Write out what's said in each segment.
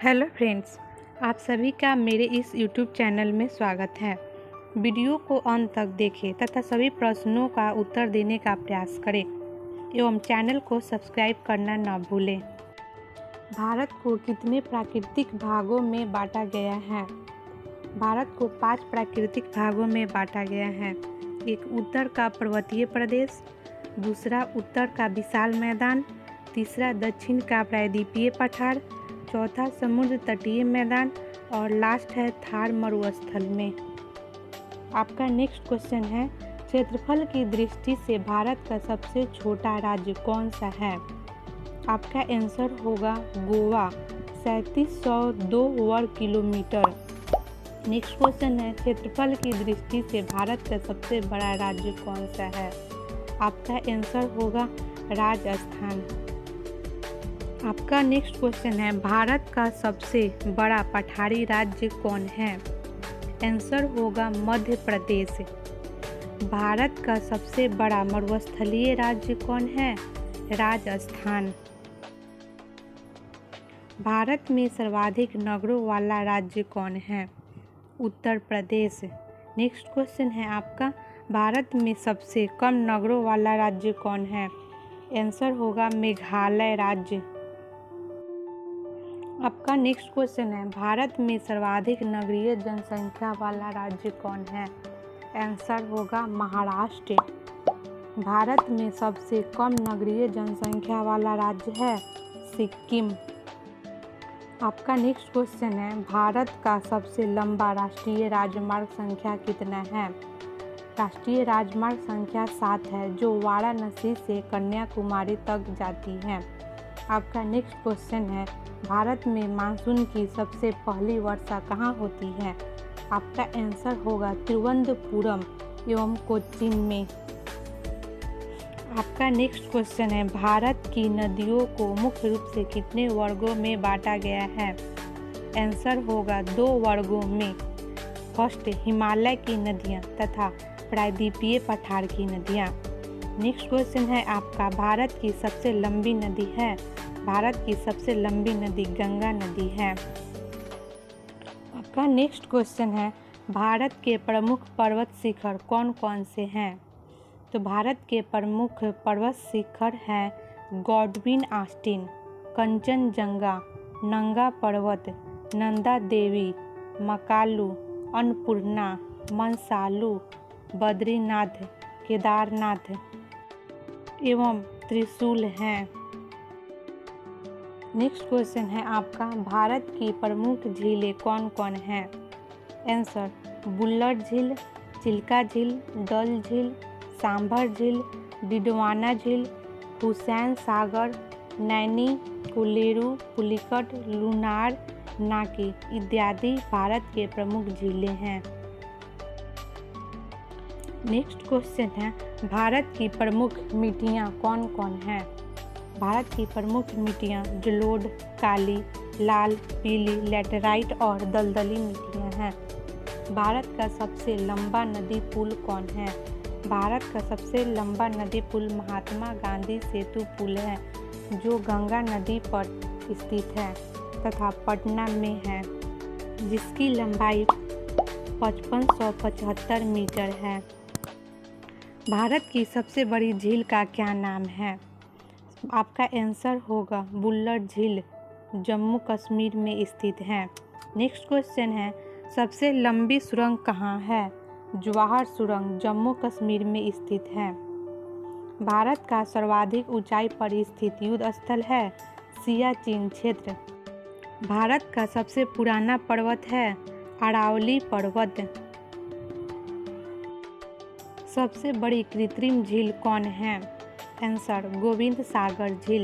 Hello friends, आप सभी का मेरे इस यूट्यूब चैनल में स्वागत है। वीडियो को अंत तक देखें तथा सभी प्रश्नों का उत्तर देने का प्रयास करें एवं चैनल को सब्सक्राइब करना न भूलें। भारत को कितने प्राकृतिक भागों में बांटा गया है? भारत को 5 प्राकृतिक भागों में बांटा गया है। एक उत्तर का पर्वतीय प्रदेश, दूसरा उत्तर का विशाल मैदान, तीसरा दक्षिण का प्रायद्वीपीय पठार, चौथा समुद्र तटीय मैदान और लास्ट है थार मरुस्थल में। आपका नेक्स्ट क्वेश्चन है, क्षेत्रफल की दृष्टि से भारत का सबसे छोटा राज्य कौन सा है? आपका आंसर होगा गोवा, 3702 वर्ग किलोमीटर। नेक्स्ट क्वेश्चन है, क्षेत्रफल की दृष्टि से भारत का सबसे बड़ा राज्य कौन सा है? आपका आंसर होगा राजस्थान। आपका नेक्स्ट क्वेश्चन है, भारत का सबसे बड़ा पठारी राज्य कौन है? आंसर होगा मध्य प्रदेश। भारत का सबसे बड़ा मरुस्थलीय राज्य कौन है? राजस्थान। भारत में सर्वाधिक नगरों वाला राज्य कौन है? उत्तर प्रदेश। नेक्स्ट क्वेश्चन है आपका, भारत में सबसे कम नगरों वाला राज्य कौन है? आंसर होगा मेघालय राज्य। आपका नेक्स्ट क्वेश्चन है, भारत में सर्वाधिक नगरीय जनसंख्या वाला राज्य कौन है? आंसर होगा महाराष्ट्र। भारत में सबसे कम नगरीय जनसंख्या वाला राज्य है सिक्किम। आपका नेक्स्ट क्वेश्चन है, भारत का सबसे लंबा राष्ट्रीय राजमार्ग संख्या कितना है? राष्ट्रीय राजमार्ग संख्या 7 है, जो वाराणसी से कन्याकुमारी तक जाती है। आपका नेक्स्ट क्वेश्चन है, भारत में मानसून की सबसे पहली वर्षा कहाँ होती है? आपका आंसर होगा तिरुवनंतपुरम एवं कोच्चि में। आपका नेक्स्ट क्वेश्चन है, भारत की नदियों को मुख्य रूप से कितने वर्गों में बांटा गया है? आंसर होगा 2 वर्गों में। फर्स्ट, हिमालय की नदियाँ तथा प्रायद्वीपीय पठार की नदियाँ। नेक्स्ट क्वेश्चन है आपका, भारत की सबसे लंबी नदी है? भारत की सबसे लंबी नदी गंगा नदी है। आपका नेक्स्ट क्वेश्चन है, भारत के प्रमुख पर्वत शिखर कौन कौन से हैं? तो भारत के प्रमुख पर्वत शिखर हैं गॉडविन आस्टीन, कंचनजंगा, नंगा पर्वत, नंदा देवी, मकालू, अन्नपूर्णा, मनसालू, बद्रीनाथ, केदारनाथ एवं त्रिशूल हैं। नेक्स्ट क्वेश्चन है आपका, भारत की प्रमुख झीलें कौन कौन हैं? आंसर, बुल्लर झील, चिल्का झील, डल झील, सांभर झील, डिडवाना झील, हुसैन सागर, नैनी, कोलेरू, पुलिकट, लुनार, नाकी इत्यादि भारत के प्रमुख झीलें हैं। नेक्स्ट क्वेश्चन है, भारत की प्रमुख मिट्टियाँ कौन कौन हैं? भारत की प्रमुख मिट्टियाँ जलोढ़, काली, लाल, पीली, लैटेराइट और दलदली मिट्टियाँ हैं। भारत का सबसे लंबा नदी पुल कौन है? भारत का सबसे लंबा नदी पुल महात्मा गांधी सेतु पुल है, जो गंगा नदी पर स्थित है तथा पटना में है, जिसकी लंबाई 5575 मीटर है। भारत की सबसे बड़ी झील का क्या नाम है? आपका आंसर होगा बुल्लर झील, जम्मू कश्मीर में स्थित है। नेक्स्ट क्वेश्चन है, सबसे लंबी सुरंग कहाँ है? जवाहर सुरंग जम्मू कश्मीर में स्थित है। भारत का सर्वाधिक ऊंचाई पर स्थित युद्ध स्थल है सियाचिन क्षेत्र। भारत का सबसे पुराना पर्वत है अरावली पर्वत। सबसे बड़ी कृत्रिम झील कौन है? आंसर, गोविंद सागर झील।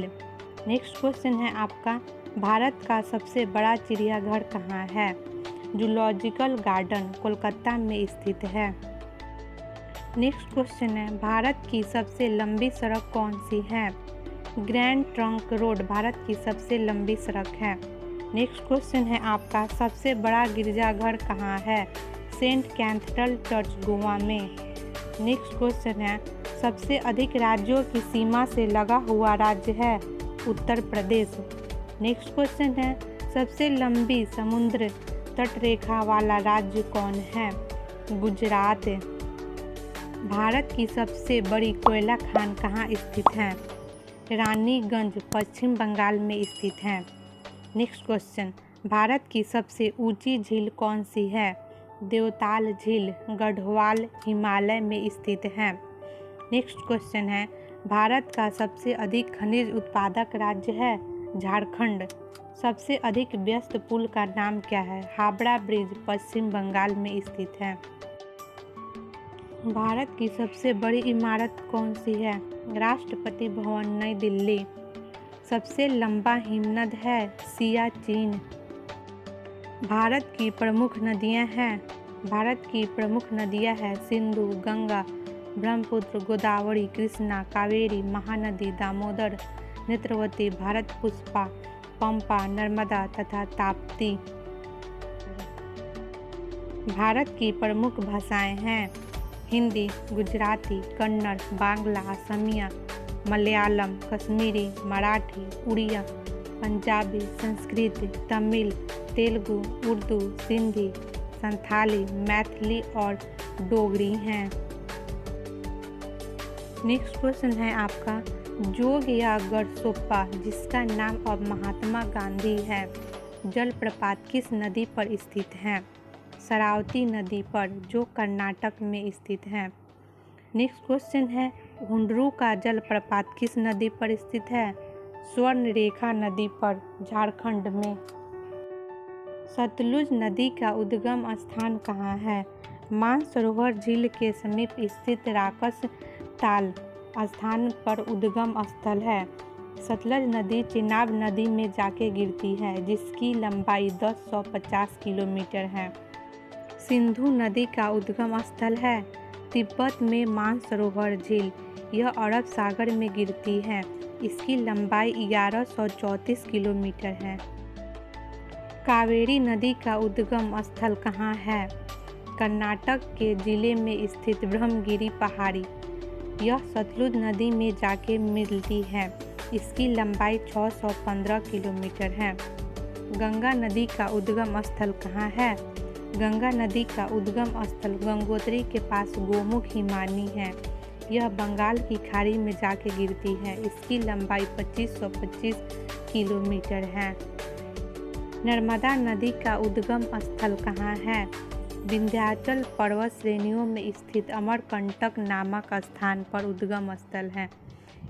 नेक्स्ट क्वेश्चन है आपका, भारत का सबसे बड़ा चिड़ियाघर कहाँ है? जूलॉजिकल गार्डन कोलकाता में स्थित है। नेक्स्ट क्वेश्चन है, भारत की सबसे लंबी सड़क कौन सी है? ग्रैंड ट्रंक रोड भारत की सबसे लंबी सड़क है। नेक्स्ट क्वेश्चन है आपका, सबसे बड़ा गिरजाघर कहाँ है? सेंट कैथेड्रल चर्च गोवा में। नेक्स्ट क्वेश्चन है, सबसे अधिक राज्यों की सीमा से लगा हुआ राज्य है उत्तर प्रदेश। नेक्स्ट क्वेश्चन है, सबसे लंबी समुद्र तट रेखा वाला राज्य कौन है? गुजरात। भारत की सबसे बड़ी कोयला खान कहाँ स्थित है? रानीगंज, पश्चिम बंगाल में स्थित है। नेक्स्ट क्वेश्चन, भारत की सबसे ऊंची झील कौन सी है? देवताल झील, गढ़वाल, हिमालय में स्थित है। नेक्स्ट क्वेश्चन है, भारत का सबसे अधिक खनिज उत्पादक राज्य है? झारखंड। सबसे अधिक व्यस्त पुल का नाम क्या है? हावड़ा ब्रिज, पश्चिम बंगाल में स्थित है। भारत की सबसे बड़ी इमारत कौन सी है? राष्ट्रपति भवन, नई दिल्ली। सबसे लंबा हिमनद है? सियाचिन। भारत की प्रमुख नदियां हैं सिंधु, गंगा, ब्रह्मपुत्र, गोदावरी, कृष्णा, कावेरी, महानदी, दामोदर, नेत्रवती, भारतपुष्पा, पंपा, नर्मदा तथा ताप्ती। भारत की प्रमुख भाषाएं हैं हिंदी, गुजराती, कन्नड़, बांग्ला, असमिया, मलयालम, कश्मीरी, मराठी, उड़िया, पंजाबी, संस्कृत, तमिल, तेलुगु, उर्दू, सिंधी, संथाली, मैथिली और डोगरी हैं। नेक्स्ट क्वेश्चन है आपका, जोग या गढ़सोप्पा, जिसका नाम अब महात्मा गांधी है, जलप्रपात किस नदी पर स्थित है? शरावती नदी पर, जो कर्नाटक में स्थित है। नेक्स्ट क्वेश्चन है, हुंडरू का जलप्रपात किस नदी पर स्थित है? स्वर्णरेखा नदी पर, झारखंड में। सतलुज नदी का उद्गम स्थान कहाँ है? मानसरोवर झील के समीप स्थित राकस ताल स्थान पर उद्गम स्थल है। सतलज नदी चिनाब नदी में जाके गिरती है, जिसकी लंबाई 1050 किलोमीटर है। सिंधु नदी का उद्गम स्थल है तिब्बत में मानसरोवर झील, यह अरब सागर में गिरती है, इसकी लंबाई 1134 किलोमीटर है। कावेरी नदी का उद्गम स्थल कहाँ है? कर्नाटक के जिले में स्थित ब्रह्मगिरी पहाड़ी, यह सतलुज नदी में जाके मिलती है, इसकी लंबाई 615 किलोमीटर है। गंगा नदी का उद्गम स्थल कहाँ है? गंगा नदी का उद्गम स्थल गंगोत्री के पास गोमुख हिमानी है, यह बंगाल की खाड़ी में जाके गिरती है, इसकी लंबाई 2525 किलोमीटर है। नर्मदा नदी का उद्गम स्थल कहाँ है? विंध्याचल पर्वत श्रेणियों में स्थित अमरकंटक नामक स्थान पर उद्गम स्थल है,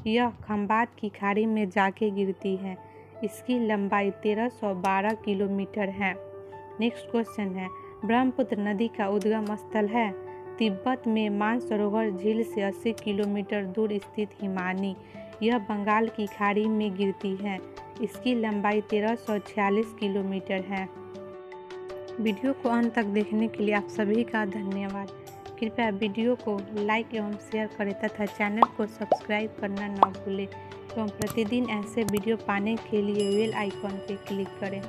यह खंबात की खाड़ी में जाके गिरती है, इसकी लंबाई 1312 किलोमीटर है। नेक्स्ट क्वेश्चन है, ब्रह्मपुत्र नदी का उद्गम स्थल है तिब्बत में मानसरोवर झील से 80 किलोमीटर दूर स्थित हिमानी, यह बंगाल की खाड़ी में गिरती है, इसकी लंबाई 1346 किलोमीटर है। वीडियो को अंत तक देखने के लिए आप सभी का धन्यवाद। कृपया वीडियो को लाइक एवं शेयर करें तथा चैनल को सब्सक्राइब करना न भूलें एवं प्रतिदिन ऐसे वीडियो पाने के लिए बेल आइकॉन पर क्लिक करें।